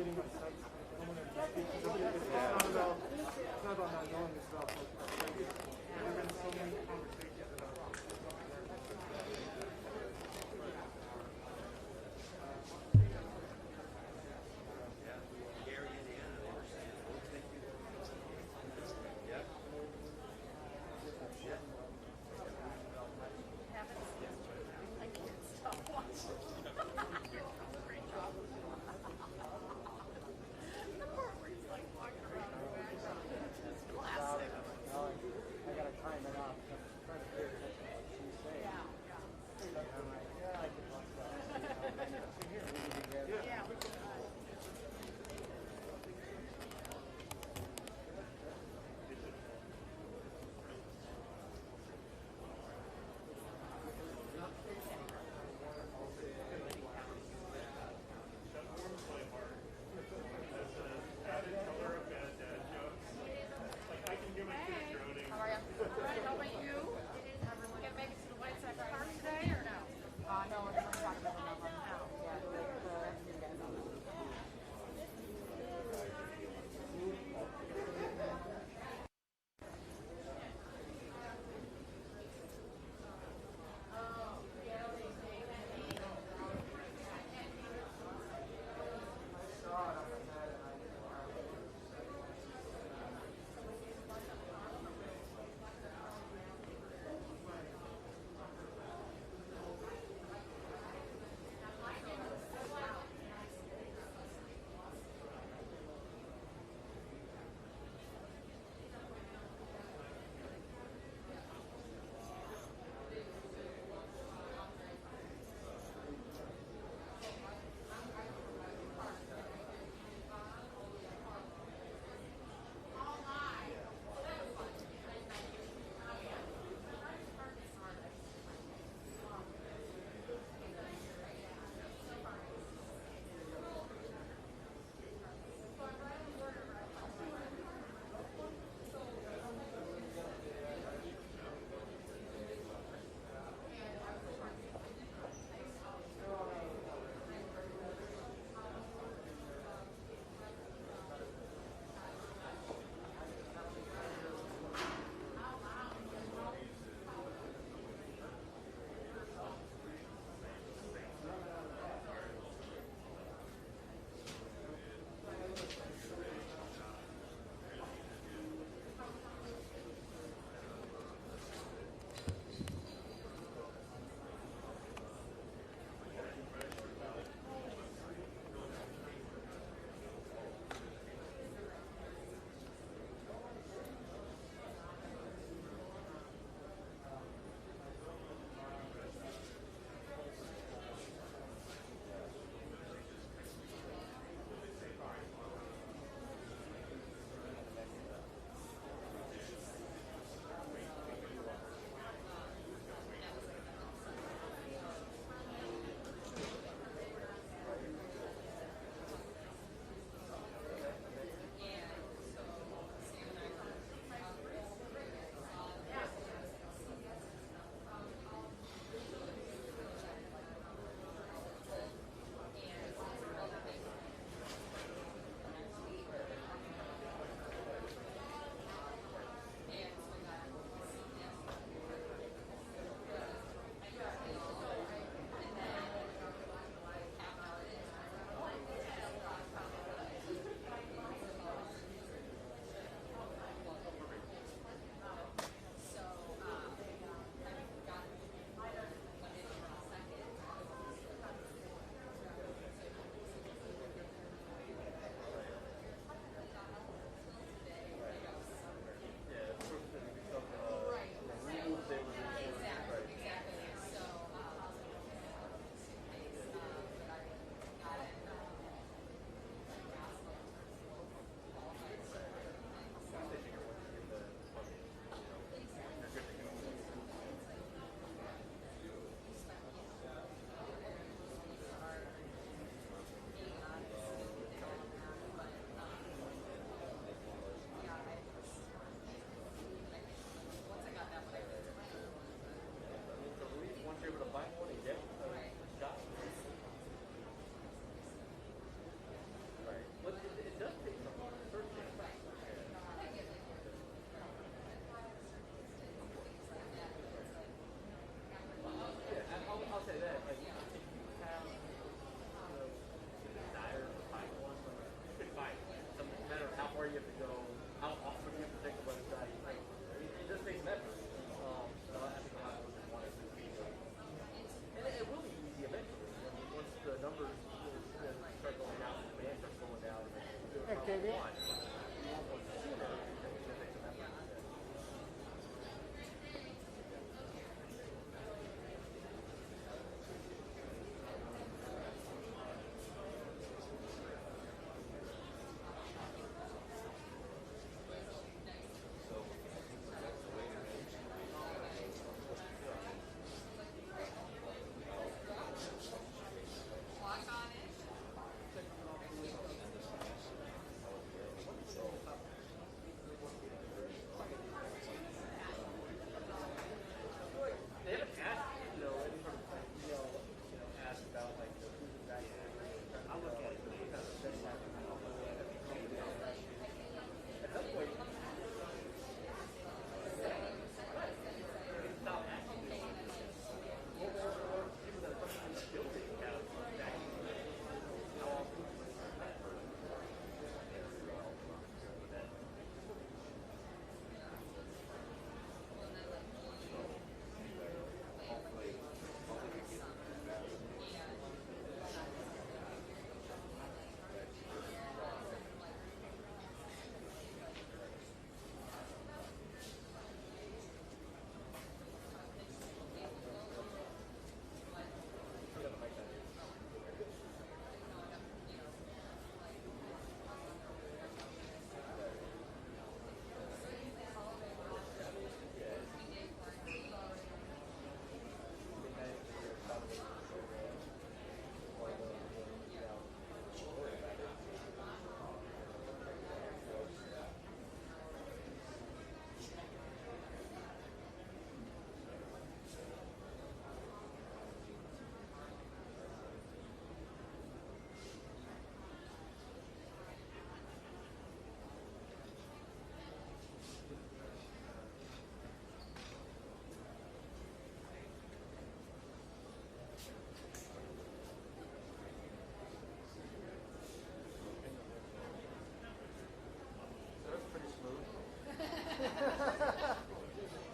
getting my sights. I want to speak. It's not about not knowing. It's about there have been so many conversations about Octavia?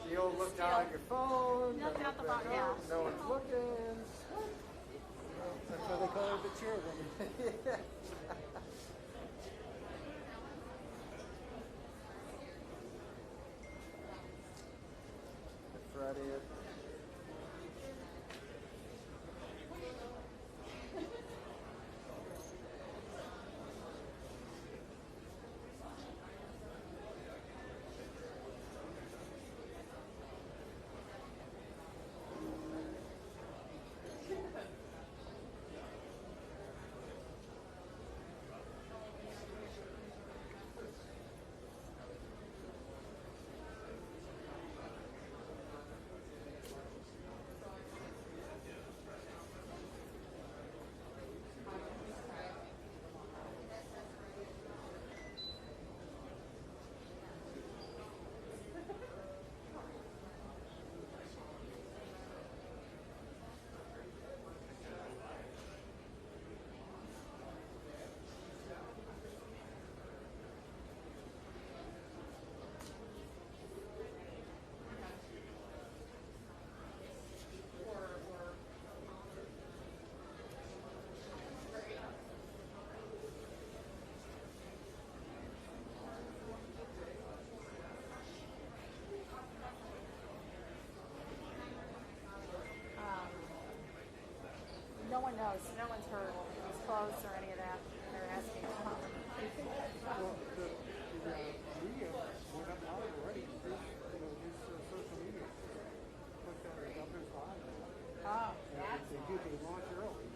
You don't look down at your phone. Nothing out the bottom, yeah. No one's looking. That's why they call her the chairwoman. Friday. No one knows. No one's heard these closed or any of that. They're asking. Well, the media went up out already. There's social media. Look at the governor's live. Oh, that's They do. They launch early.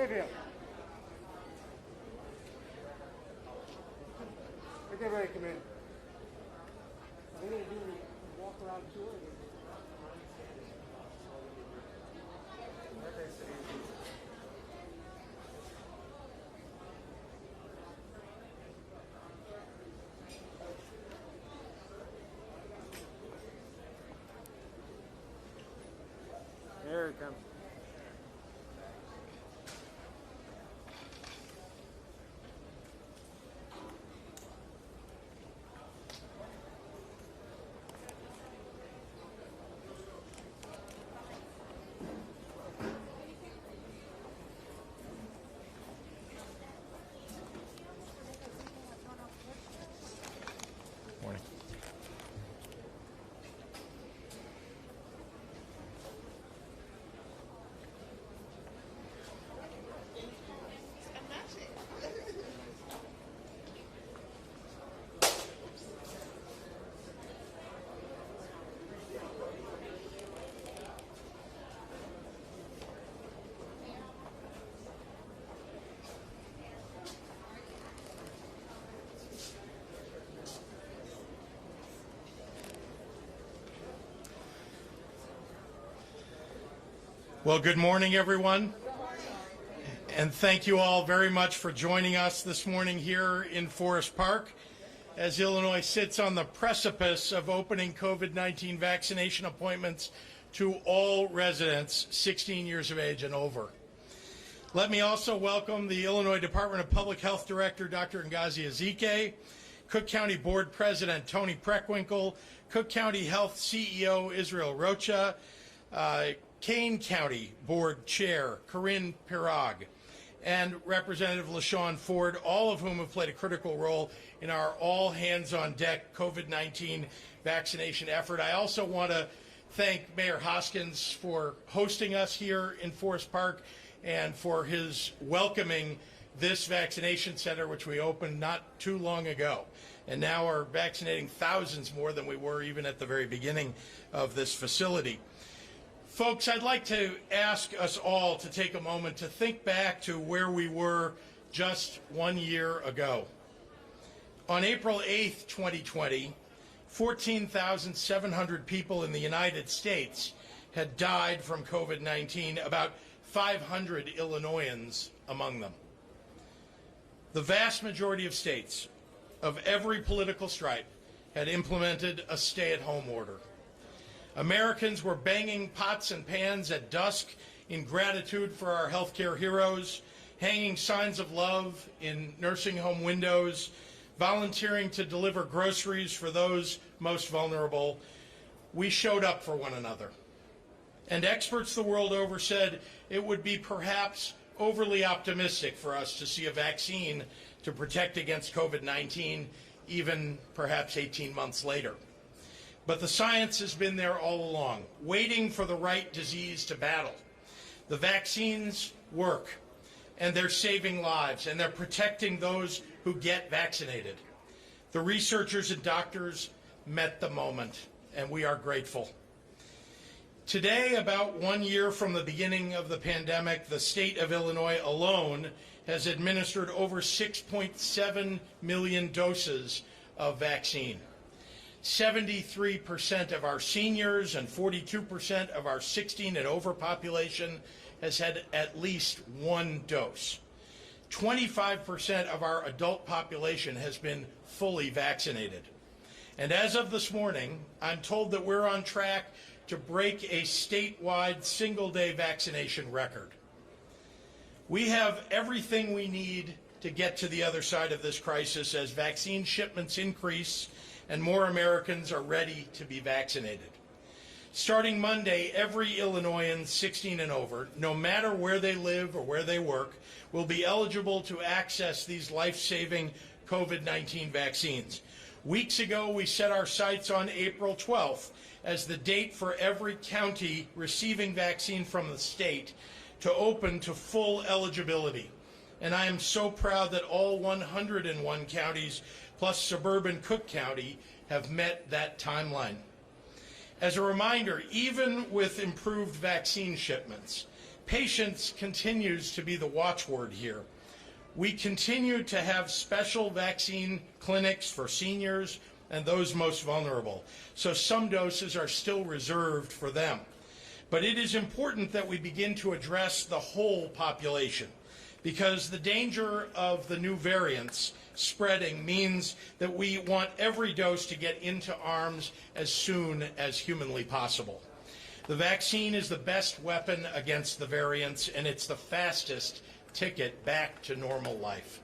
with you. Get ready to come in. What are they going to do? Walk around tour? There it comes. Morning. Well, good morning, everyone. And thank you all very much for joining us this morning here in Forest Park as Illinois sits on the precipice of opening COVID-19 vaccination appointments to all residents 16 years of age and over. Let me also welcome the Illinois Department of Public Health Director, Dr. Ngazi Ezek, Cook County Board President Tony Preckwinkle, Cook County Health CEO Israel Rocha, Kane County Board Chair Corinne Pirog, and Representative LaShawn Ford, all of whom have played a critical role in our all-hands-on-deck COVID-19 vaccination effort. I also want to thank Mayor Hoskins for hosting us here in Forest Park and for his welcoming this vaccination center, which we opened not too long ago, and now are vaccinating thousands more than we were even at the very beginning of this facility. Folks, I'd like to ask us all to take a moment to think back to where we were just 1 year ago. On April 8th, 2020, 14,700 people in the United States had died from COVID-19, about 500 Illinoisans among them. The vast majority of states of every political stripe had implemented a stay-at-home order. Americans were banging pots and pans at dusk in gratitude for our healthcare heroes, hanging signs of love in nursing home windows, volunteering to deliver groceries for those most vulnerable. We showed up for one another. And experts the world over said it would be perhaps overly optimistic for us to see a vaccine to protect against COVID-19 even perhaps 18 months later. But the science has been there all along, waiting for the right disease to battle. The vaccines work, and they're saving lives, and they're protecting those who get vaccinated. The researchers and doctors met the moment, and we are grateful. Today, about 1 year from the beginning of the pandemic, the state of Illinois alone has administered over 6.7 million doses of vaccine. 73% of our seniors and 42% of our 16 and over population has had at least one dose. 25% of our adult population has been fully vaccinated. And as of this morning, I'm told that we're on track to break a statewide single-day vaccination record. We have everything we need to get to the other side of this crisis as vaccine shipments increase and more Americans are ready to be vaccinated. Starting Monday, every Illinoisan 16 and over, no matter where they live or where they work, will be eligible to access these life-saving COVID-19 vaccines. Weeks ago, we set our sights on April 12th as the date for every county receiving vaccine from the state to open to full eligibility. And I am so proud that all 101 counties plus suburban Cook County have met that timeline. As a reminder, even with improved vaccine shipments, Patience continues to be the watchword here. We continue to have special vaccine clinics for seniors and those most vulnerable, so some doses are still reserved for them. But it is important that we begin to address the whole population, because the danger of the new variants spreading means that we want every dose to get into arms as soon as humanly possible. The vaccine is the best weapon against the variants, and it's the fastest ticket back to normal life.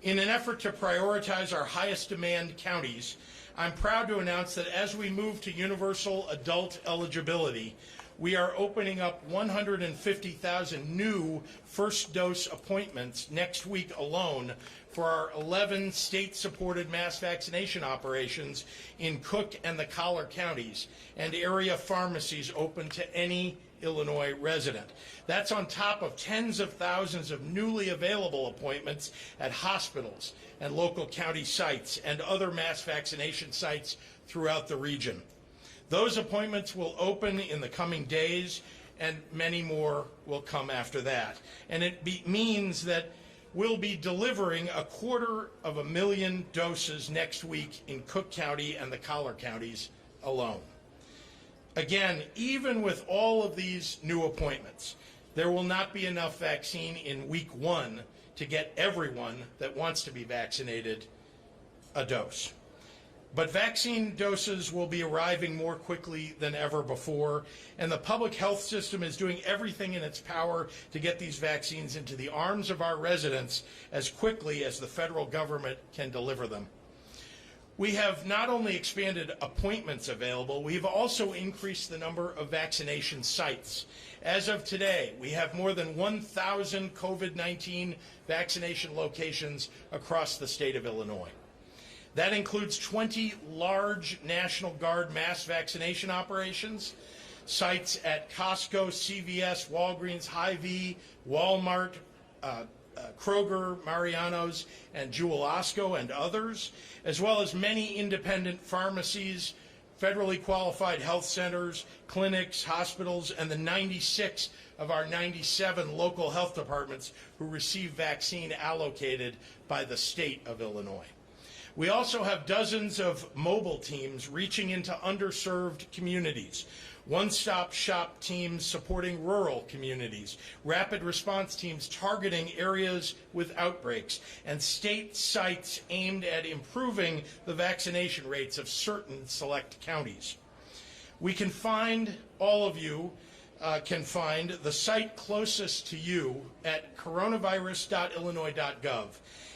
In an effort to prioritize our highest demand counties, I'm proud to announce that as we move to universal adult eligibility, we are opening up 150,000 new first dose appointments next week alone for our 11 state-supported mass vaccination operations in Cook and the Collar counties, and area pharmacies open to any Illinois resident. That's on top of tens of thousands of newly available appointments at hospitals and local county sites and other mass vaccination sites throughout the region. Those appointments will open in the coming days, and many more will come after that. And it means that we'll be delivering 250,000 doses next week in Cook County and the Collar counties alone. Again, even with all of these new appointments, there will not be enough vaccine in week 1 to get everyone that wants to be vaccinated a dose. But vaccine doses will be arriving more quickly than ever before, and the public health system is doing everything in its power to get these vaccines into the arms of our residents as quickly as the federal government can deliver them. We have not only expanded appointments available, we've also increased the number of vaccination sites. As of today, we have more than 1,000 COVID-19 vaccination locations across the state of Illinois. That includes 20 large National Guard mass vaccination operations, sites at Costco, CVS, Walgreens, Hy-Vee, Walmart, Kroger, Mariano's, and Jewel Osco, and others, as well as many independent pharmacies, federally qualified health centers, clinics, hospitals, and the 96 of our 97 local health departments who receive vaccine allocated by the state of Illinois. We also have dozens of mobile teams reaching into underserved communities, one-stop shop teams supporting rural communities, rapid response teams targeting areas with outbreaks, and state sites aimed at improving the vaccination rates of certain select counties. We can find, all of you can find the site closest to you at coronavirus.illinois.gov.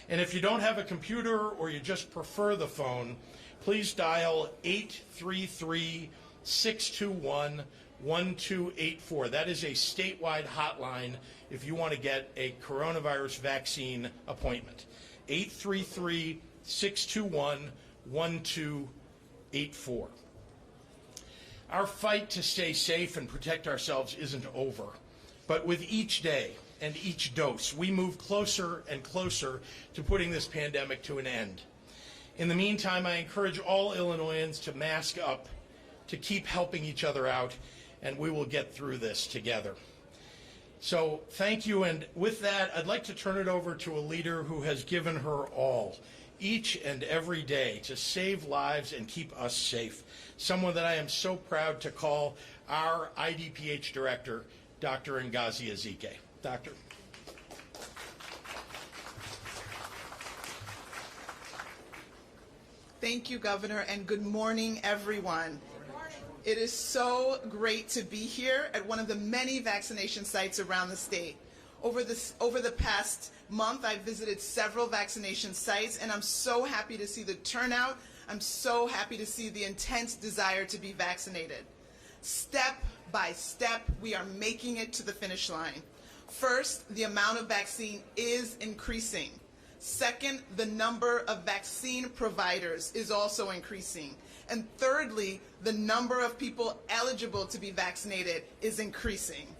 And if you don't have a computer or you just prefer the phone, please dial 833-621-1284. That is a statewide hotline if you want to get a coronavirus vaccine appointment. 833-621-1284. Our fight to stay safe and protect ourselves isn't over, but with each day and each dose, we move closer and closer to putting this pandemic to an end. In the meantime, I encourage all Illinoisans to mask up, to keep helping each other out, and we will get through this together. So thank you, and with that, I'd like to turn it over to a leader who has given her all, each and every day, to save lives and keep us safe. Someone that I am so proud to call our IDPH director, Dr. Ngazi Ezek. Doctor. Thank you, Governor, and good morning, everyone. Good morning. It is so great to be here at one of the many vaccination sites around the state. Over the past month, I've visited several vaccination sites, and I'm so happy to see the turnout. I'm so happy to see the intense desire to be vaccinated. Step by step, we are making it to the finish line. First, the amount of vaccine is increasing. Second, the number of vaccine providers is also increasing. And thirdly, the number of people eligible to be vaccinated is increasing.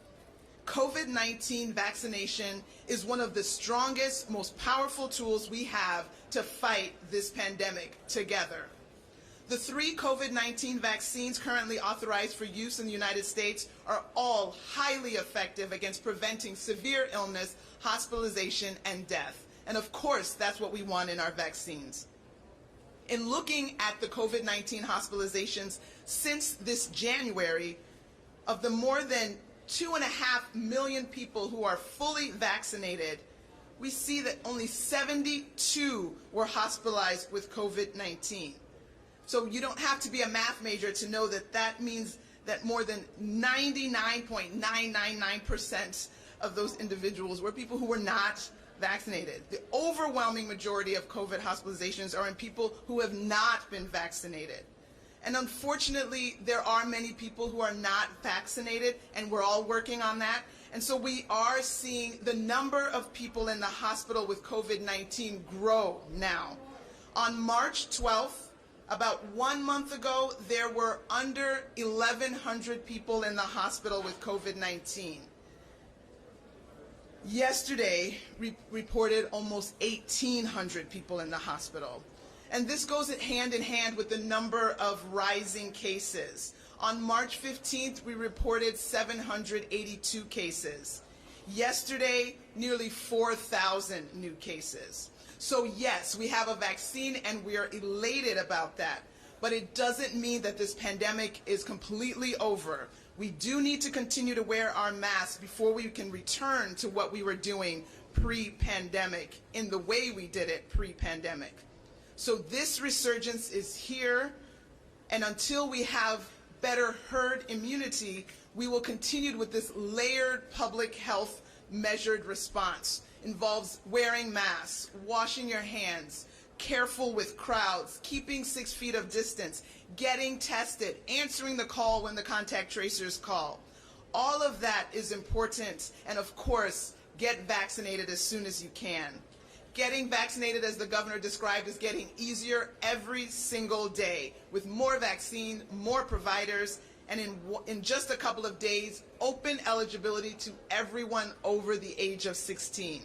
COVID-19 vaccination is one of the strongest, most powerful tools we have to fight this pandemic together. The 3 COVID-19 vaccines currently authorized for use in the United States are all highly effective against preventing severe illness, hospitalization, and death. And of course, that's what we want in our vaccines. In looking at the COVID-19 hospitalizations since this January, of the more than 2.5 million people who are fully vaccinated, we see that only 72 were hospitalized with COVID-19. So you don't have to be a math major to know that that means that more than 99.999% of those individuals were people who were not vaccinated. The overwhelming majority of COVID hospitalizations are in people who have not been vaccinated. And unfortunately, there are many people who are not vaccinated, and we're all working on that. And so we are seeing the number of people in the hospital with COVID-19 grow now. On March 12th, about 1 month ago, there were under 1,100 people in the hospital with COVID-19. Yesterday, we reported almost 1,800 people in the hospital. And this goes hand in hand with the number of rising cases. On March 15th, we reported 782 cases. Yesterday, nearly 4,000 new cases. So yes, we have a vaccine and we are elated about that. But it doesn't mean that this pandemic is completely over. We do need to continue to wear our masks before we can return to what we were doing pre-pandemic, in the way we did it pre-pandemic. So this resurgence is here, and until we have better herd immunity, we will continue with this layered public health measured response. Involves wearing masks, washing your hands, careful with crowds, keeping 6 feet of distance, getting tested, answering the call when the contact tracers call. All of that is important, and of course, get vaccinated as soon as you can. Getting vaccinated, as the governor described, is getting easier every single day, with more vaccine, more providers, and in just a couple of days, open eligibility to everyone over the age of 16.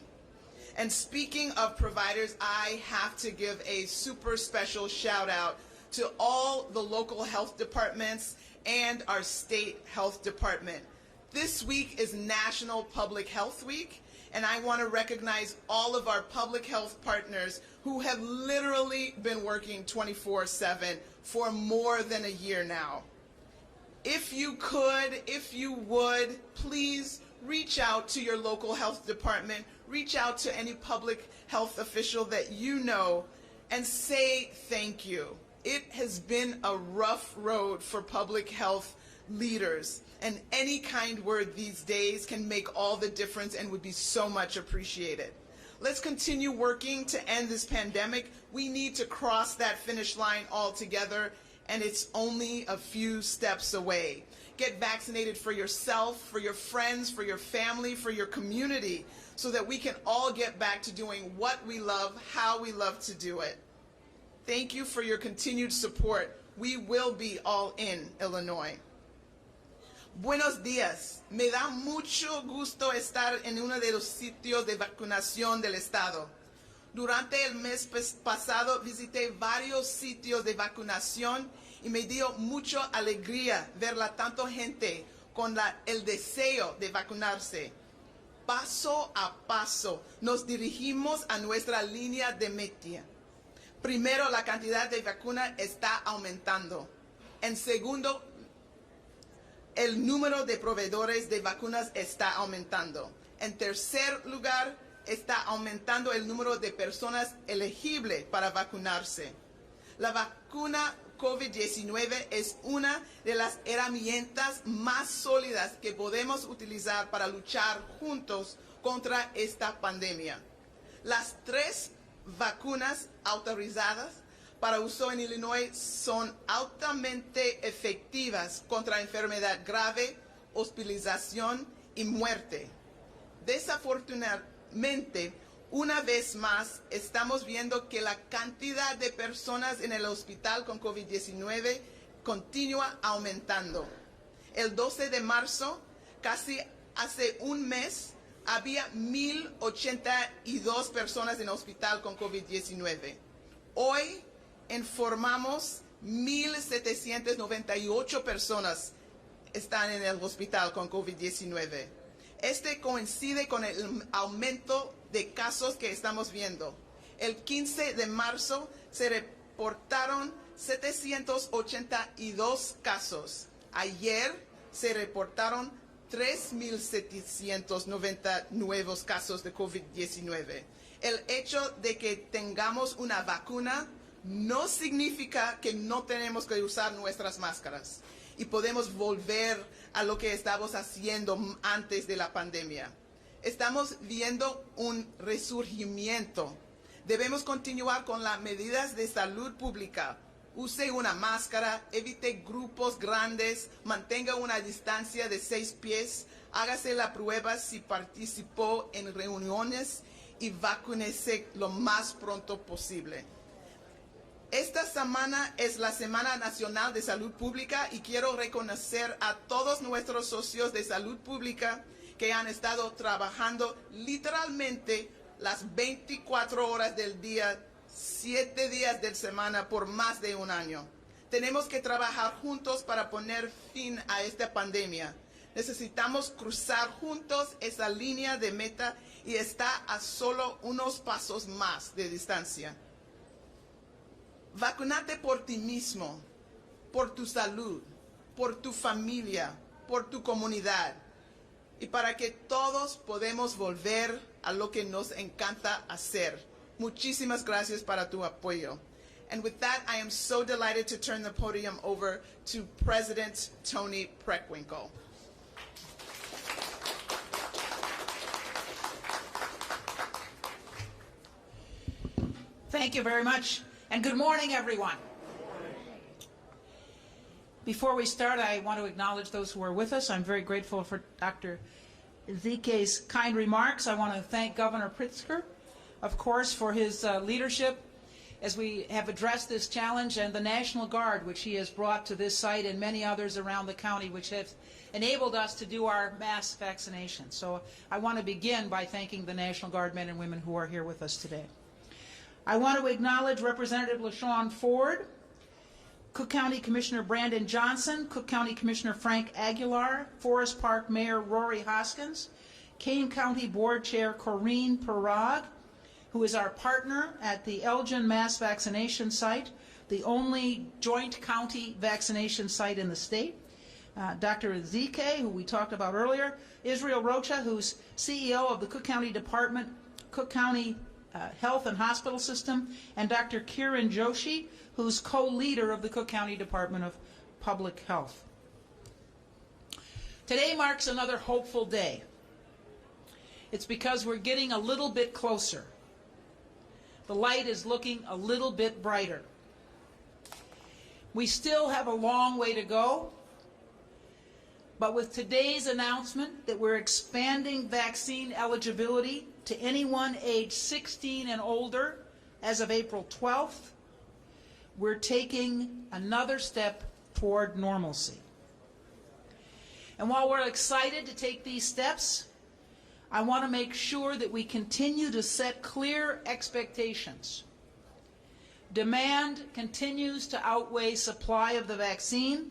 And speaking of providers, I have to give a super special shout out to all the local health departments and our state health department. This week is National Public Health Week, and I want to recognize all of our public health partners who have literally been working 24/7 for more than a year now. If you would, please reach out to your local health department, reach out to any public health official that you know, and say thank you. It has been a rough road for public health leaders, and any kind word these days can make all the difference and would be so much appreciated. Let's continue working to end this pandemic. We need to cross that finish line all together, and it's only a few steps away. Get vaccinated for yourself, for your friends, for your family, for your community, so that we can all get back to doing what we love, how we love to do it. Thank you for your continued support. We will be all in Illinois. Buenos días. Me da mucho gusto estar en uno de los sitios de vacunación del estado. Durante el mes pasado visité varios sitios de vacunación y me dio mucha alegría ver la tanta gente con el deseo de vacunarse. Paso a paso nos dirigimos a nuestra línea de meta. Primero, la cantidad de vacunas está aumentando. En segundo, el número de proveedores de vacunas está aumentando. En tercer lugar, está aumentando el número de personas elegibles para vacunarse. La vacuna COVID-19 es una de las herramientas más sólidas que podemos utilizar para luchar juntos contra esta pandemia. Las 3 vacunas autorizadas para uso en Illinois son altamente efectivas contra enfermedad grave, hospitalización y muerte. Desafortunadamente, una vez más, estamos viendo que la cantidad de personas en el hospital con COVID-19 continúa aumentando. El 12 de marzo, casi hace un mes, había 1,082 personas en el hospital con COVID-19. Hoy informamos 1,798 personas están en el hospital con COVID-19. Este coincide con el aumento de casos que estamos viendo. El 15 de marzo se reportaron 782 casos. Ayer se reportaron 3,790 nuevos casos de COVID-19. El hecho de que tengamos una vacuna no significa que no tenemos que usar nuestras máscaras y podemos volver a lo que estábamos haciendo antes de la pandemia. Estamos viendo un resurgimiento. Debemos continuar con las medidas de salud pública. Use una máscara, evite grupos grandes, mantenga una distancia de 6 pies, hágase la prueba si participó en reuniones y vacúnese lo más pronto posible. Esta semana es la Semana Nacional de Salud Pública y quiero reconocer a todos nuestros socios de salud pública que han estado trabajando literalmente las 24 horas del día, 7 días de la semana por más de un año. Tenemos que trabajar juntos para poner fin a esta pandemia. Necesitamos cruzar juntos esa línea de meta y está a solo unos pasos más de distancia. Vacúnate por ti mismo, por tu salud, por tu familia, por tu comunidad y para que todos podamos volver a lo que nos encanta hacer. Muchísimas gracias para tu apoyo. And with that, I am so delighted to turn the podium over to President Tony Preckwinkle. Thank you very much, and good morning, everyone. Before we start, I want to acknowledge those who are with us. I'm very grateful for Dr. Ezek's kind remarks. I want to thank Governor Pritzker, of course, for his leadership as we have addressed this challenge, and the National Guard, which he has brought to this site and many others around the county, which have enabled us to do our mass vaccination. So I want to begin by thanking the National Guard men and women who are here with us today. I want to acknowledge Representative LaShawn Ford, Cook County Commissioner Brandon Johnson, Cook County Commissioner Frank Aguilar, Forest Park Mayor Rory Hoskins, Kane County Board Chair Corrine Parag, who is our partner at the Elgin Mass Vaccination Site, the only joint county vaccination site in the state, Dr. Ezek, who we talked about earlier, Israel Rocha, who's CEO of the Cook County Department, Cook County Health and Hospital System, and Dr. Kiran Joshi, who's co-leader of the Cook County Department of Public Health. Today marks another hopeful day. It's because we're getting a little bit closer. The light is looking a little bit brighter. We still have a long way to go, but with today's announcement that we're expanding vaccine eligibility to anyone age 16 and older as of April 12th, we're taking another step toward normalcy. And while we're excited to take these steps, I want to make sure that we continue to set clear expectations. Demand continues to outweigh supply of the vaccine,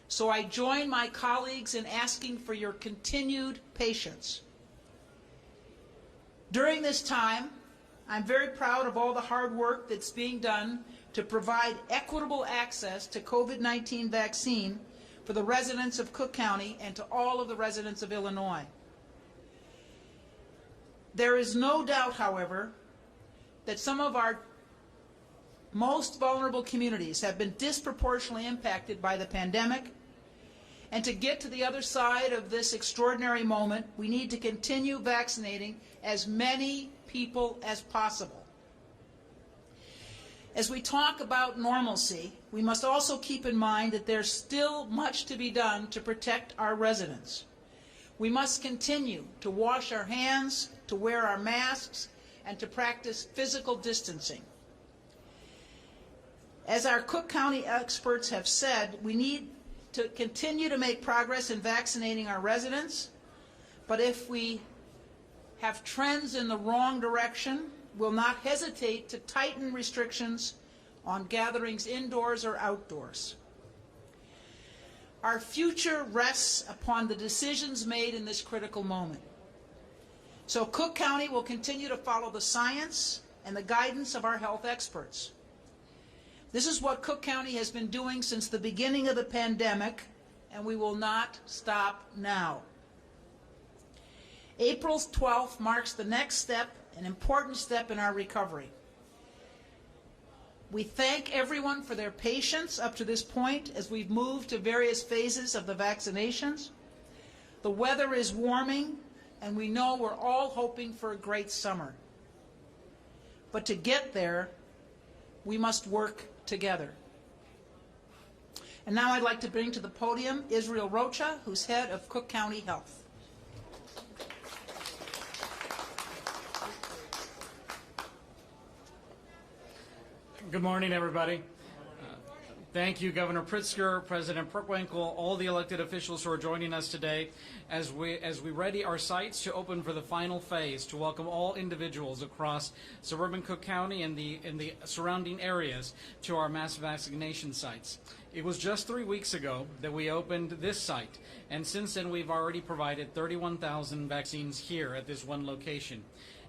so I join my colleagues in asking for your continued patience. During this time, I'm very proud of all the hard work that's being done to provide equitable access to COVID-19 vaccine for the residents of Cook County and to all of the residents of Illinois. There is no doubt, however, that some of our most vulnerable communities have been disproportionately impacted by the pandemic, and to get to the other side of this extraordinary moment, we need to continue vaccinating as many people as possible. As we talk about normalcy, we must also keep in mind that there's still much to be done to protect our residents. We must continue to wash our hands, to wear our masks, and to practice physical distancing. As our Cook County experts have said, we need to continue to make progress in vaccinating our residents, but if we have trends in the wrong direction, we'll not hesitate to tighten restrictions on gatherings indoors or outdoors. Our future rests upon the decisions made in this critical moment. So Cook County will continue to follow the science and the guidance of our health experts. This is what Cook County has been doing since the beginning of the pandemic, and we will not stop now. April 12th marks the next step, an important step in our recovery. We thank everyone for their patience up to this point as we've moved to various phases of the vaccinations. The weather is warming, and we know we're all hoping for a great summer. But to get there, we must work together. And now I'd like to bring to the podium Israel Rocha, who's head of Cook County Health. Good morning, everybody. Thank you, Governor Pritzker, President Perkwinkle, all the elected officials who are joining us today as we ready our sites to open for the final phase to welcome all individuals across suburban Cook County and the surrounding areas to our mass vaccination sites. It was just 3 weeks ago that we opened this site, and since then we've already provided 31,000 vaccines here at this one location.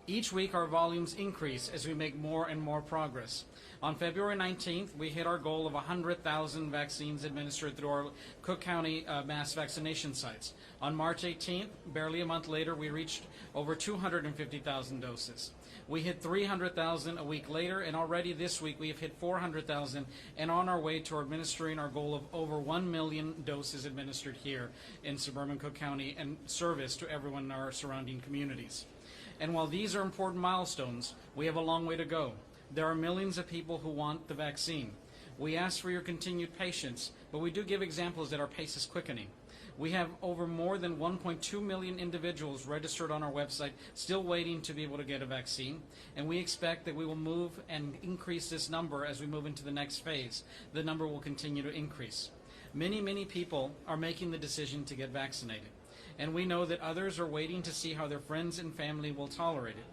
Each week our volumes increase as we make more and more progress. On February 19th, we hit our goal of 100,000 vaccines administered through our Cook County mass vaccination sites. On March 18th, barely a month later, we reached over 250,000 doses. We hit 300,000 a week later, and already this week we have hit 400,000 and on our way to administering our goal of over 1 million doses administered here in suburban Cook County and service to everyone in our surrounding communities. And while these are important milestones, we have a long way to go. There are millions of people who want the vaccine. We ask for your continued patience, but we do give examples that our pace is quickening. We have over more than 1.2 million individuals registered on our website still waiting to be able to get a vaccine, and we expect that we will move and increase this number as we move into the next phase. The number will continue to increase. Many, many people are making the decision to get vaccinated, and we know that others are waiting to see how their friends and family will tolerate it.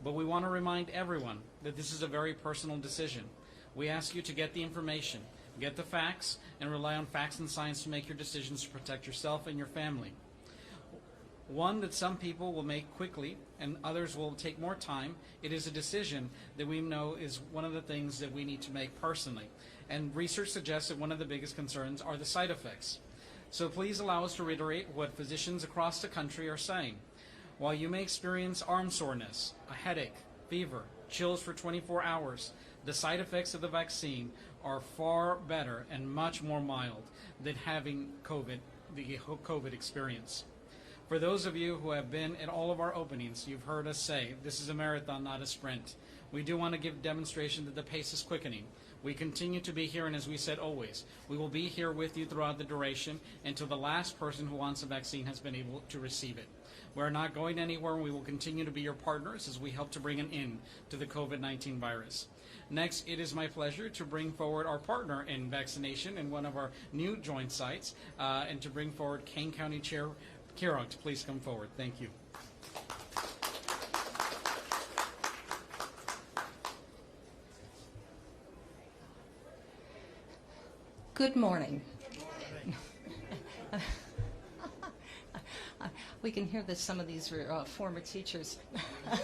But we want to remind everyone that this is a very personal decision. We ask you to get the information, get the facts, and rely on facts and science to make your decisions to protect yourself and your family. One that some people will make quickly and others will take more time. It is a decision that we know is one of the things that we need to make personally. And research suggests that one of the biggest concerns are the side effects. So please allow us to reiterate what physicians across the country are saying. While you may experience arm soreness, a headache, fever, chills for 24 hours, the side effects of the vaccine are far better and much more mild than having the COVID experience. For those of you who have been at all of our openings, you've heard us say this is a marathon, not a sprint. We do want to give demonstration that the pace is quickening. We continue to be here, and as we said always, we will be here with you throughout the duration until the last person who wants a vaccine has been able to receive it. We're not going anywhere, and we will continue to be your partners as we help to bring an end to the COVID-19 virus. Next, it is my pleasure to bring forward our partner in vaccination in one of our new joint sites, and to bring forward Kane County Chair Kirog to please come forward. Thank you. Good morning. We can hear that some of these are former teachers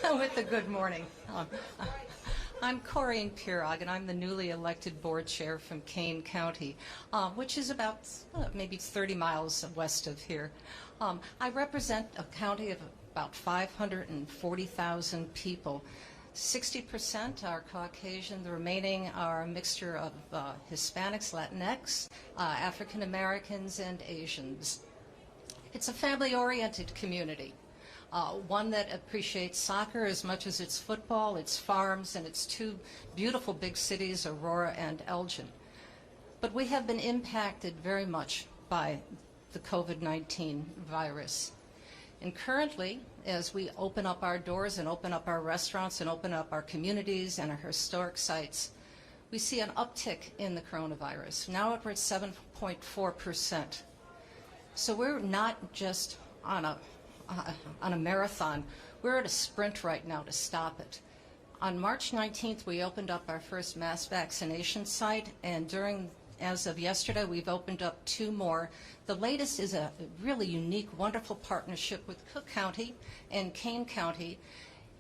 with the good morning. I'm Corinne Pirog, and I'm the newly elected board chair from Kane County, which is about maybe 30 miles west of here. I represent a county of about 540,000 people. 60% are Caucasian, the remaining are a mixture of Hispanics, Latinx, African Americans, and Asians. It's a family-oriented community, one that appreciates soccer as much as its football, its farms, and its two beautiful big cities, Aurora and Elgin. But we have been impacted very much by the COVID-19 virus. And currently, as we open up our doors and open up our restaurants and open up our communities and our historic sites, we see an uptick in the coronavirus. Now we're at 7.4%. So we're not just on a marathon. We're at a sprint right now to stop it. On March 19th, we opened up our first mass vaccination site, and as of yesterday, we've opened up 2 more. The latest is a really unique, wonderful partnership with Cook County and Kane County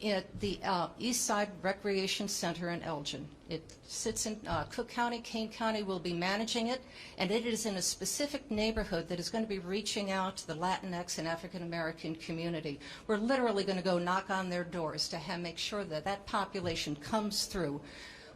at the East Side Recreation Center in Elgin. It sits in Cook County. Kane County will be managing it, and it is in a specific neighborhood that is going to be reaching out to the Latinx and African American community. We're literally going to go knock on their doors to make sure that that population comes through.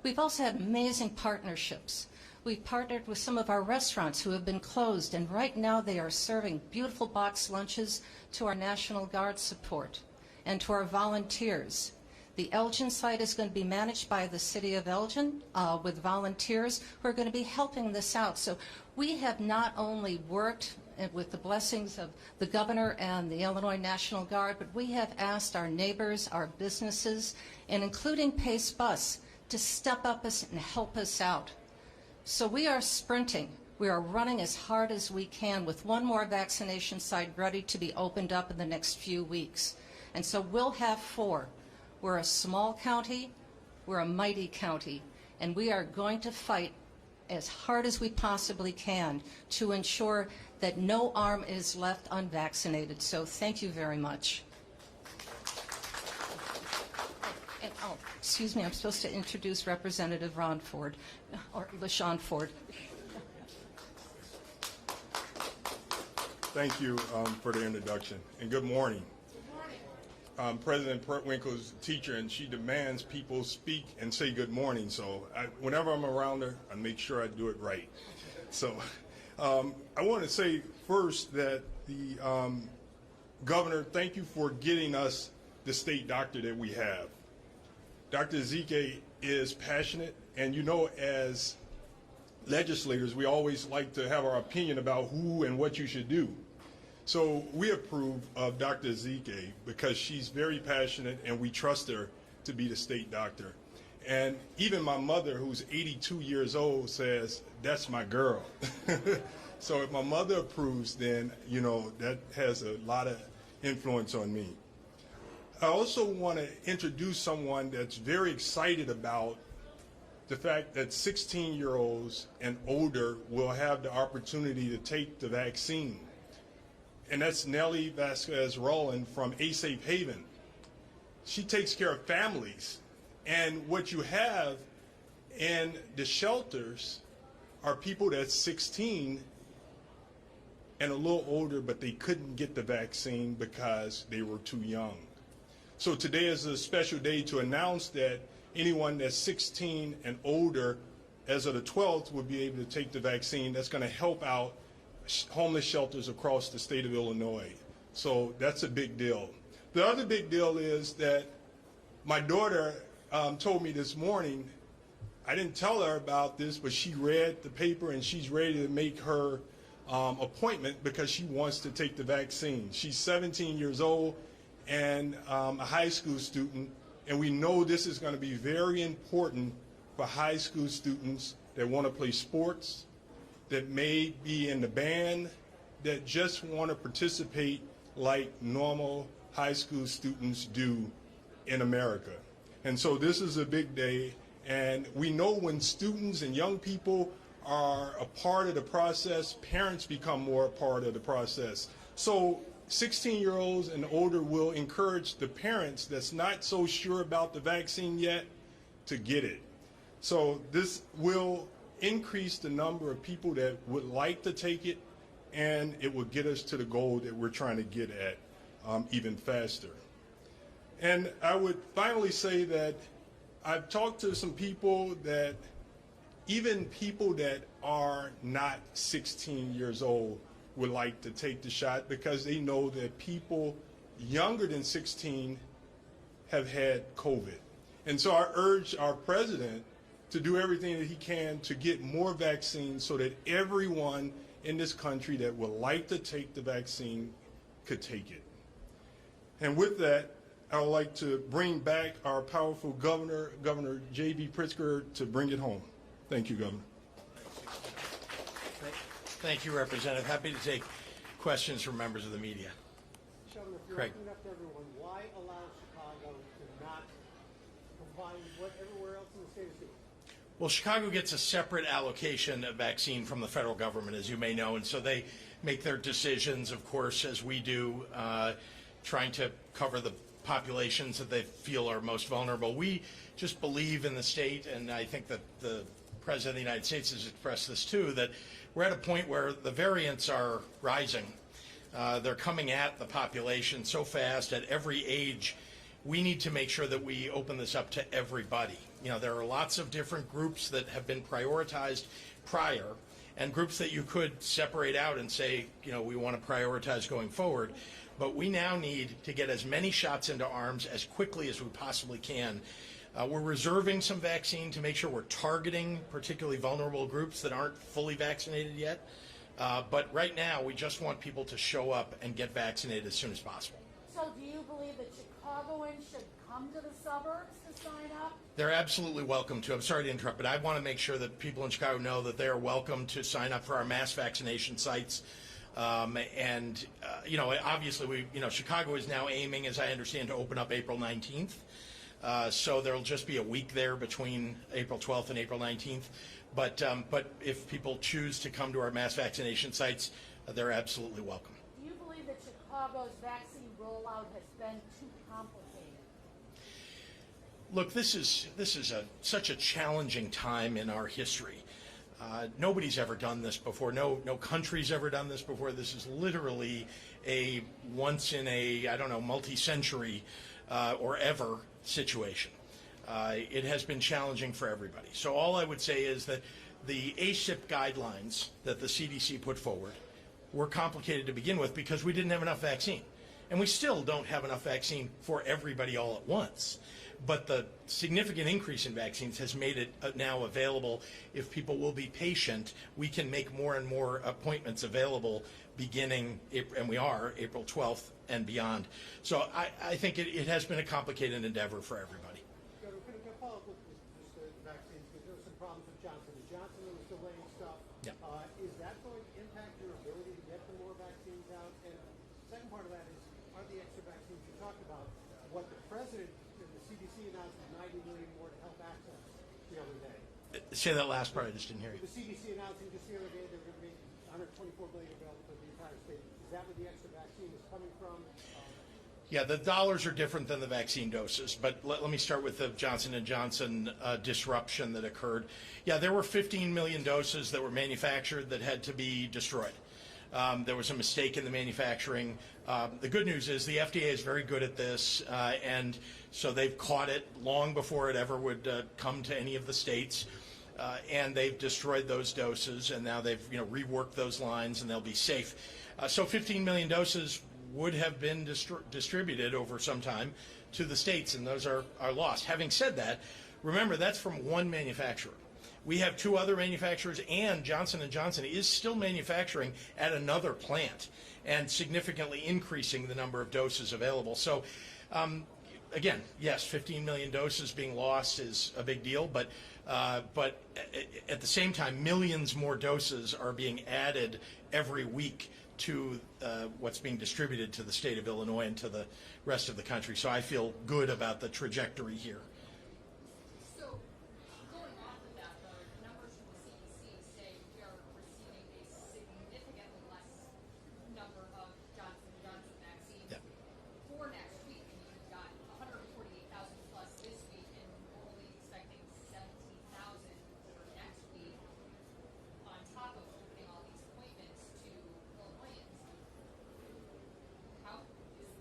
We've also had amazing partnerships. We've partnered with some of our restaurants who have been closed, and right now they are serving beautiful box lunches to our National Guard support and to our volunteers. The Elgin site is going to be managed by the City of Elgin with volunteers who are going to be helping this out. So we have not only worked with the blessings of the governor and the Illinois National Guard, but we have asked our neighbors, our businesses, and including Pace Bus, to step up and help us out. So we are sprinting. We are running as hard as we can with 1 more vaccination site ready to be opened up in the next few weeks. And so we'll have 4. We're a small county, we're a mighty county, and we are going to fight as hard as we possibly can to ensure that no arm is left unvaccinated. So thank you very much. And, oh, excuse me, I'm supposed to introduce Representative Ron Ford, or LaShawn Ford. Thank you for the introduction, and good morning. President Pertwinkle's a teacher, and she demands people speak and say good morning. So whenever I'm around her, I make sure I do it right. So I want to say first that the governor, thank you for getting us the state doctor that we have. Dr. Ezek is passionate, and you know, as legislators, we always like to have our opinion about who and what you should do. So we approve of Dr. Ezek because she's very passionate, and we trust her to be the state doctor. And even my mother, who's 82 years old, says, that's my girl. So if my mother approves, then, you know, that has a lot of influence on me. I also want to introduce someone that's very excited about the fact that 16-year-olds and older will have the opportunity to take the vaccine. And that's Nellie Vasquez-Rowland from Safe Haven. She takes care of families. And what you have in the shelters are people that's 16 and a little older, but they couldn't get the vaccine because they were too young. So today is a special day to announce that anyone that's 16 and older as of the 12th will be able to take the vaccine. That's going to help out homeless shelters across the state of Illinois. So that's a big deal. The other big deal is that my daughter told me this morning, I didn't tell her about this, but she read the paper and she's ready to make her appointment because she wants to take the vaccine. She's 17 years old and a high school student, and we know this is going to be very important for high school students that want to play sports, that may be in the band, that just want to participate like normal high school students do in America. And so this is a big day, and we know when students and young people are a part of the process, parents become more a part of the process. So 16-year-olds and older will encourage the parents that's not so sure about the vaccine yet to get it. So this will increase the number of people that would like to take it, and it will get us to the goal that we're trying to get at even faster. And I would finally say that I've talked to some people that even people that are not 16 years old would like to take the shot because they know that people younger than 16 have had COVID. And so I urge our president to do everything that he can to get more vaccines so that everyone in this country that would like to take the vaccine could take it. And with that, I would like to bring back our powerful governor, Governor J.B. Pritzker, to bring it home. Thank you, Governor. Thank you, Representative. Happy to take questions from members of the media. Sheldon, if you're Craig. opening up to everyone, why allow Chicago to not providing what everywhere else in the state is doing? Well, Chicago gets a separate allocation of vaccine from the federal government, as you may know, and so they make their decisions, of course, as we do, trying to cover the populations that they feel are most vulnerable. We just believe in the state, and I think that the President of the United States has expressed this too, that we're at a point where the variants are rising. They're coming at the population so fast at every age. We need to make sure that we open this up to everybody. You know, there are lots of different groups that have been prioritized prior, and groups that you could separate out and say, you know, we want to prioritize going forward. But we now need to get as many shots into arms as quickly as we possibly can. We're reserving some vaccine to make sure we're targeting particularly vulnerable groups that aren't fully vaccinated yet. But right now, we just want people to show up and get vaccinated as soon as possible. So do you believe that Chicagoans should come to the suburbs to sign up? They're absolutely welcome to. I'm sorry to interrupt, but I want to make sure that people in Chicago know that they are welcome to sign up for our mass vaccination sites. You know, obviously, Chicago is now aiming, as I understand, to open up April 19th. So there'll just be a week there between April 12th and April 19th. But if people choose to come to our mass vaccination sites, they're absolutely welcome. Do you believe that Chicago's vaccine rollout has been too complicated? Look, this is such a challenging time in our history. Nobody's ever done this before. No country's ever done this before. This is literally a once in a, I don't know, multi-century or ever situation. It has been challenging for everybody. So all I would say is that the ACIP guidelines that the CDC put forward were complicated to begin with because we didn't have enough vaccine. And we still don't have enough vaccine for everybody all at once. But the significant increase in vaccines has made it now available. If people will be patient, we can make more and more appointments available beginning, and we are, April 12th and beyond. So I think it has been a complicated endeavor for everybody. Can I follow up with just the vaccines? Because there were some problems with Johnson & Johnson that was delaying stuff. Yeah. Is that going to impact your ability to get the more vaccines out? And the second part of that is, are the extra vaccines you talked about, what the President and the CDC announced was 90 million more to help access the other day? Say that last part, I just didn't hear you. The CDC announcing just the other day they're going to make 124 million available to the entire state. Is that where the extra vaccine is coming from? Yeah, the dollars are different than the vaccine doses, but let me start with the Johnson & Johnson disruption that occurred. Yeah, there were 15 million doses that were manufactured that had to be destroyed. There was a mistake in the manufacturing. The good news is the FDA is very good at this, and so they've caught it long before it ever would come to any of the states. And they've destroyed those doses, and now they've reworked those lines, and they'll be safe. So 15 million doses would have been distributed over some time to the states, and those are lost. Having said that, remember that's from one manufacturer. We have two other manufacturers, and Johnson & Johnson is still manufacturing at another plant and significantly increasing the number of doses available. So again, yes, 15 million doses being lost is a big deal, but at the same time, millions more doses are being added every week to what's being distributed to the state of Illinois and to the rest of the country. So I feel good about the trajectory here. So going off of that, the numbers from the CDC say we are receiving a significantly less number of Johnson & Johnson vaccines for next week. And you've got 148,000 plus this week, and we're only expecting 17,000 for next week on top of opening all these appointments to Illinoisans. How is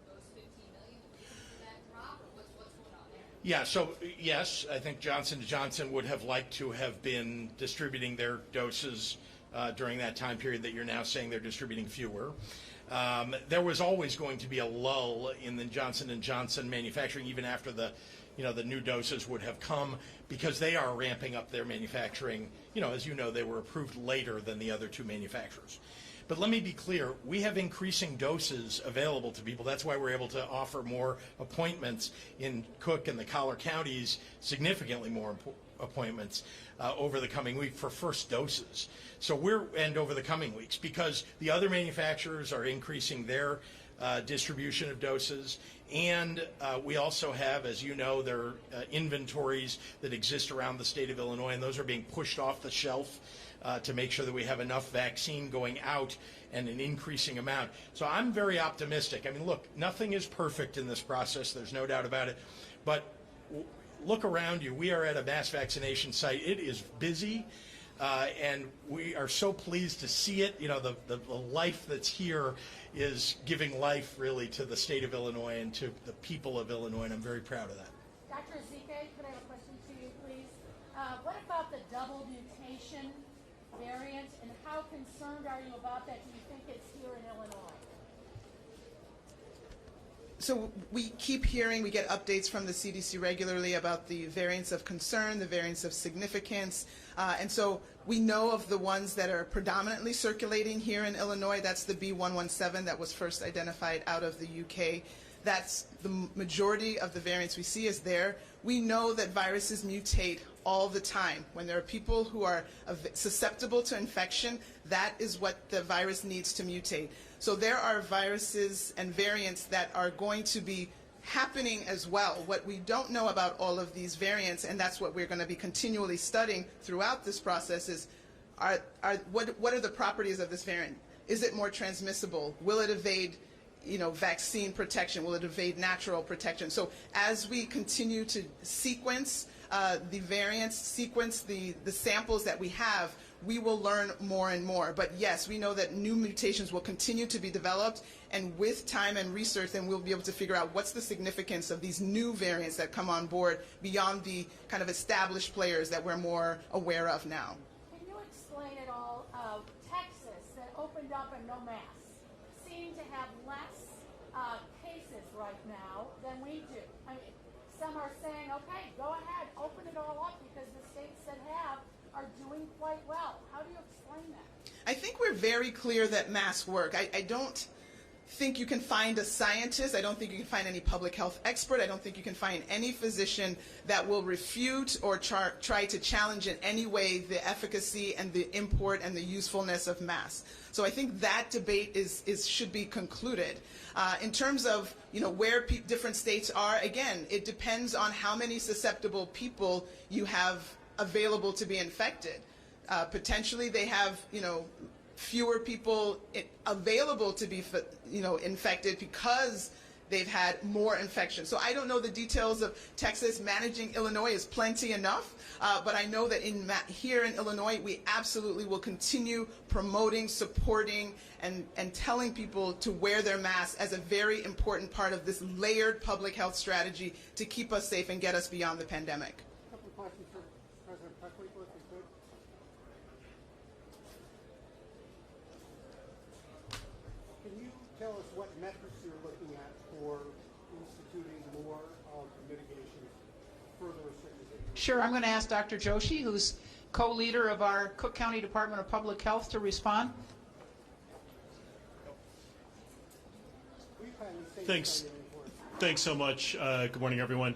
those 15 million the reason for that drop, or what's going on there? Yeah, so yes, I think Johnson & Johnson would have liked to have been distributing their doses during that time period that you're now saying they're distributing fewer. There was always going to be a lull in the Johnson & Johnson manufacturing even after the new doses would have come, because they are ramping up their manufacturing. As you know, they were approved later than the other two manufacturers. But let me be clear, we have increasing doses available to people. That's why we're able to offer more appointments in Cook and the Collier counties, significantly more appointments over the coming week for first doses. So and over the coming weeks, because the other manufacturers are increasing their distribution of doses. And we also have, as you know, there are inventories that exist around the state of Illinois, and those are being pushed off the shelf to make sure that we have enough vaccine going out and an increasing amount. So I'm very optimistic. I mean, look, nothing is perfect in this process. There's no doubt about it. But look around you. We are at a mass vaccination site. It is busy. And we are so pleased to see it. You know, the life that's here is giving life really to the state of Illinois and to the people of Illinois, and I'm very proud of that. Dr. Ezek, could I have a question to you, please? What about the double mutation variant, and how concerned are you about that? Do you think it's here in Illinois? So we keep hearing, we get updates from the CDC regularly about the variants of concern, the variants of significance, and so we know of the ones that are predominantly circulating here in Illinois. That's the B117 that was first identified out of the UK. That's the majority of the variants we see is there. We know that viruses mutate all the time. When there are people who are susceptible to infection, that is what the virus needs to mutate. So there are viruses and variants that are going to be happening as well. What we don't know about all of these variants, and that's what we're going to be continually studying throughout this process, is what are the properties of this variant? Is it more transmissible? Will it evade vaccine protection? Will it evade natural protection? So as we continue to sequence the variants, sequence the samples that we have, we will learn more and more. But yes, we know that new mutations will continue to be developed, and with time and research, then we'll be able to figure out what's the significance of these new variants that come on board beyond the kind of established players that we're more aware of now. Can you explain at all, Texas, that opened up and no masks, seem to have less cases right now than we do? I mean, some are saying, okay, go ahead, open it all up, because the states that have are doing quite well. How do you explain that? I think we're very clear that masks work. I don't think you can find a scientist, I don't think you can find any public health expert, I don't think you can find any physician that will refute or try to challenge in any way the efficacy and the import and the usefulness of masks. So I think that debate should be concluded. In terms of where different states are, again, it depends on how many susceptible people you have available to be infected. Potentially they have fewer people available to be infected because they've had more infection. So I don't know the details of Texas. Managing Illinois is plenty enough, but I know that here in Illinois we absolutely will continue promoting, supporting, and telling people to wear their masks as a very important part of this layered public health strategy to keep us safe and get us beyond the pandemic. A couple of questions for President Preckwinkle, if you could. Can you tell us what metrics you're looking at for instituting more of the mitigation, further restrictions? Sure, I'm going to ask Dr. Joshi, who's co-leader of our Cook County Department of Public Health, to respond. Thanks so much. Good morning, everyone.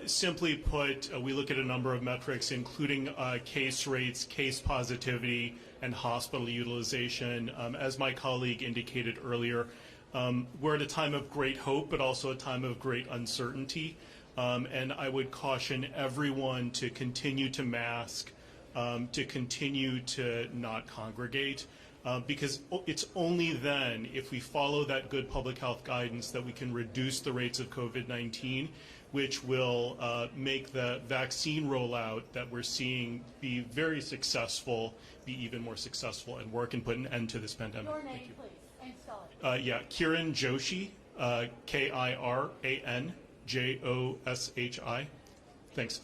Simply put, we look at a number of metrics, including case rates, case positivity, and hospital utilization. As my colleague indicated earlier, we're at a time of great hope, but also a time of great uncertainty. And I would caution everyone to continue to mask, to continue to not congregate, because it's only then, if we follow that good public health guidance, that we can reduce the rates of COVID-19, which will make the vaccine rollout that we're seeing be very successful, be even more successful, and work and put an end to this pandemic. Your name, Thank you. please, and spell it. Yeah, Kiran Joshi, Kiran Joshi. Thanks.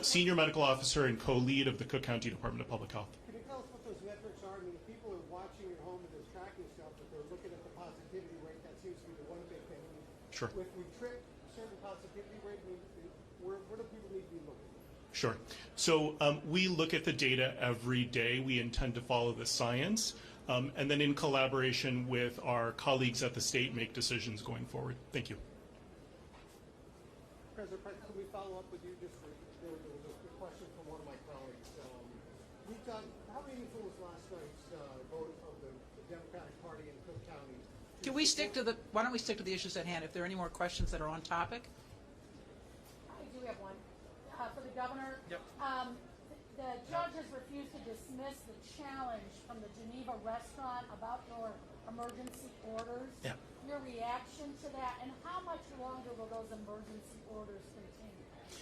Senior Medical Officer and co-lead of the Cook County Department of Public Health. Can you tell us what those metrics are? I mean, if people are watching at home and they're tracking stuff, but they're looking at the positivity rate, that seems to be the one big thing. Sure. If we trip a certain positivity rate, where do people need to be looking? Sure. So we look at the data every day. We intend to follow the science, and then in collaboration with our colleagues at the state, make decisions going forward. Thank you. President Pritzker, can we follow up with you? There was a question from one of my colleagues. How meaningful was last night's vote of the Democratic Party in Cook County to Can we stick to the? Why don't we stick to the issues at hand? If there are any more questions that are on topic. I do have one for the governor. Yep. The judge has refused to dismiss the challenge from the Geneva restaurant about your emergency orders. Yeah. Your reaction to that, and how much longer will those emergency orders continue?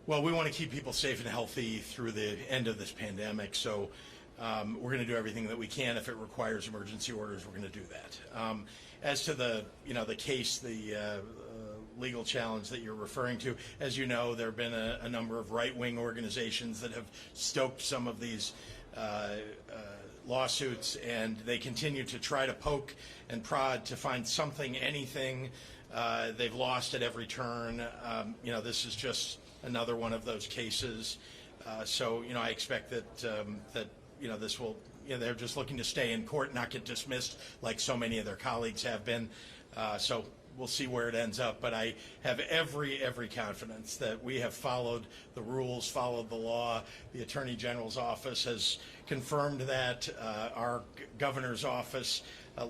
Well, we want to keep people safe and healthy through the end of this pandemic, so we're going to do everything that we can. If it requires emergency orders, we're going to do that. As to the, the case, the legal challenge that you're referring to, as you know, there have been a number of right-wing organizations that have stoked some of these lawsuits, and they continue to try to poke and prod to find something, anything. They've lost at every turn. This is just another one of those cases. So, I expect that this will, they're just looking to stay in court, not get dismissed like so many of their colleagues have been. So we'll see where it ends up. But I have every confidence that we have followed the rules, followed the law. The Attorney General's office has confirmed that. Our governor's office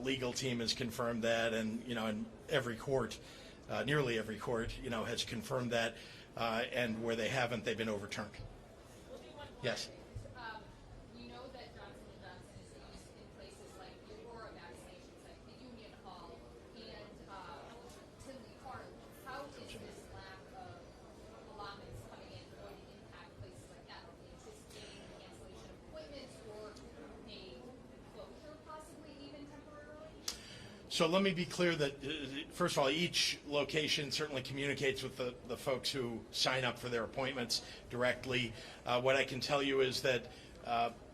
legal team has confirmed that. And, in every court, nearly every court, has confirmed that. And where they haven't, they've been overturned. Yes. We know that Johnson & Johnson is used in places like the Aurora vaccination site, the Union Hall, and Tinley Park. How is this lack of allotments coming in going to impact places like that? Are we anticipating cancellation of appointments or a closure possibly even temporarily? So let me be clear that, first of all, each location certainly communicates with the folks who sign up for their appointments directly. What I can tell you is that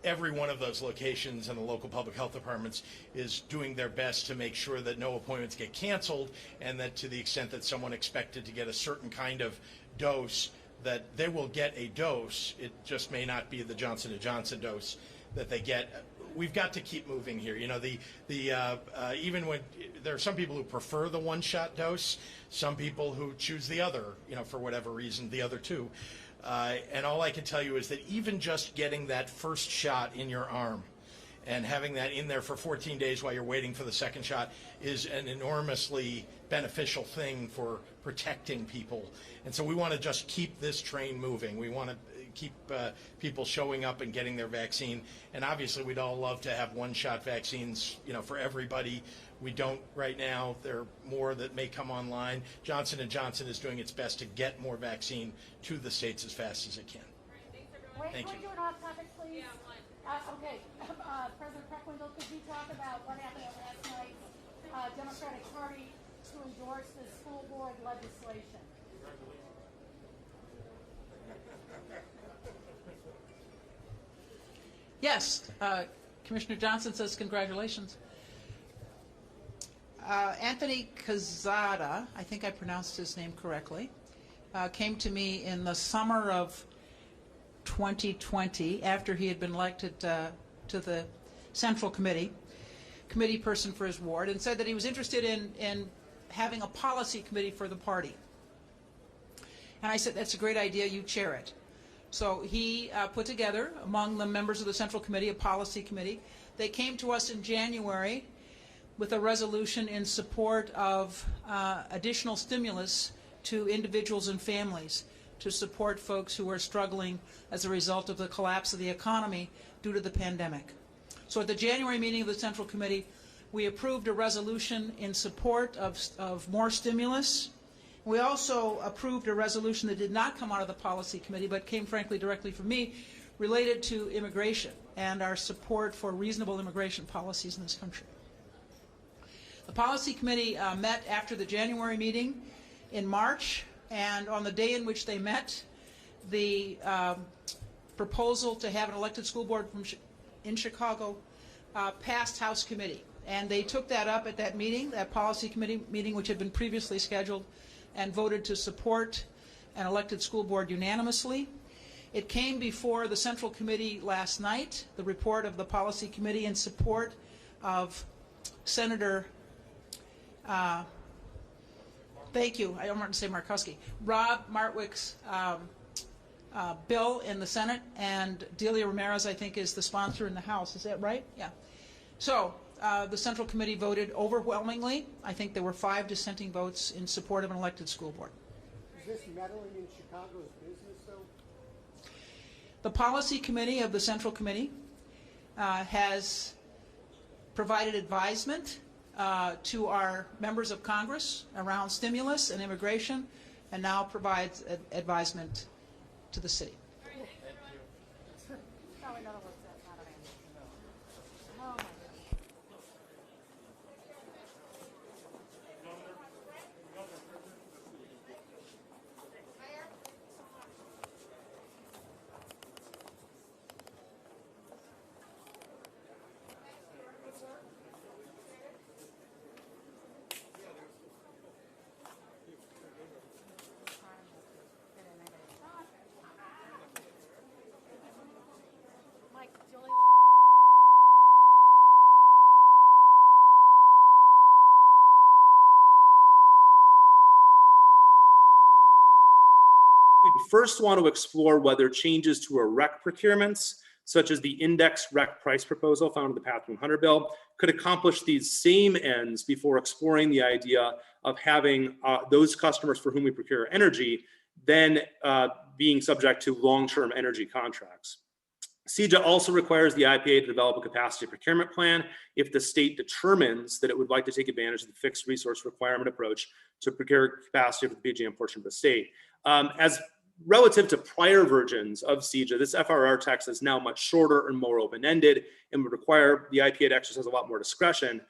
every one of those locations and the local public health departments is doing their best to make sure that no appointments get canceled, and that to the extent that someone expected to get a certain kind of dose, that they will get a dose. It just may not be the Johnson & Johnson dose that they get. We've got to keep moving here. Even when there are some people who prefer the one-shot dose, some people who choose the other, for whatever reason, the other two. And all I can tell you is that even just getting that first shot in your arm and having that in there for 14 days while you're waiting for the second shot is an enormously beneficial thing for protecting people. And so we want to just keep this train moving. We want to keep people showing up and getting their vaccine. And obviously we'd all love to have one-shot vaccines, for everybody. We don't right now. There are more that may come online. Johnson & Johnson is doing its best to get more vaccine to the states as fast as it can. Wait, Thank can we you. do an off-topic, please? Okay. President Preckwinkle, could you talk about what happened at last night's Democratic Party to endorse the school board legislation? Yes. Commissioner Johnson says congratulations. Anthony Quezada, I think I pronounced his name correctly, came to me in the summer of 2020 after he had been elected to the Central Committee person for his ward, and said that he was interested in having a policy committee for the party. And I said, that's a great idea, you chair it. So he put together, among the members of the Central Committee, a policy committee. They came to us in January with a resolution in support of additional stimulus to individuals and families to support folks who are struggling as a result of the collapse of the economy due to the pandemic. So at the January meeting of the Central Committee, we approved a resolution in support of more stimulus. We also approved a resolution that did not come out of the policy committee but came frankly directly from me, related to immigration and our support for reasonable immigration policies in this country. The policy committee met after the January meeting in March, and on the day in which they met, the proposal to have an elected school board in Chicago passed House committee. And they took that up at that meeting, that policy committee meeting, which had been previously scheduled, and voted to support an elected school board unanimously. It came before the Central Committee last night, the report of the policy committee in support of Senator, thank you, I don't want to say Markowski, Rob Martwick's bill in the Senate, and Delia Ramirez, I think, is the sponsor in the House. Is that right? Yeah. So the Central Committee voted overwhelmingly. I think there were 5 dissenting votes in support of an elected school board. Is this meddling in Chicago's business, though? The Policy Committee of the Central Committee has provided advisement to our members of Congress around stimulus and immigration, and now provides advisement to the city. No, in other words, that's not an answer. Oh, my goodness. Mike, Julie. We'd first want to explore whether changes to our rec procurements, such as the index rec price proposal found in the Path to 100 bill, could accomplish these same ends before exploring the idea of having those customers for whom we procure energy then being subject to long-term energy contracts. CEJA also requires the IPA to develop a capacity procurement plan if the state determines that it would like to take advantage of the fixed resource requirement approach to procure capacity for the PJM portion of the state. As relative to prior versions of CEJA, this FRR text is now much shorter and more open-ended and would require the IPA to exercise a lot more discretion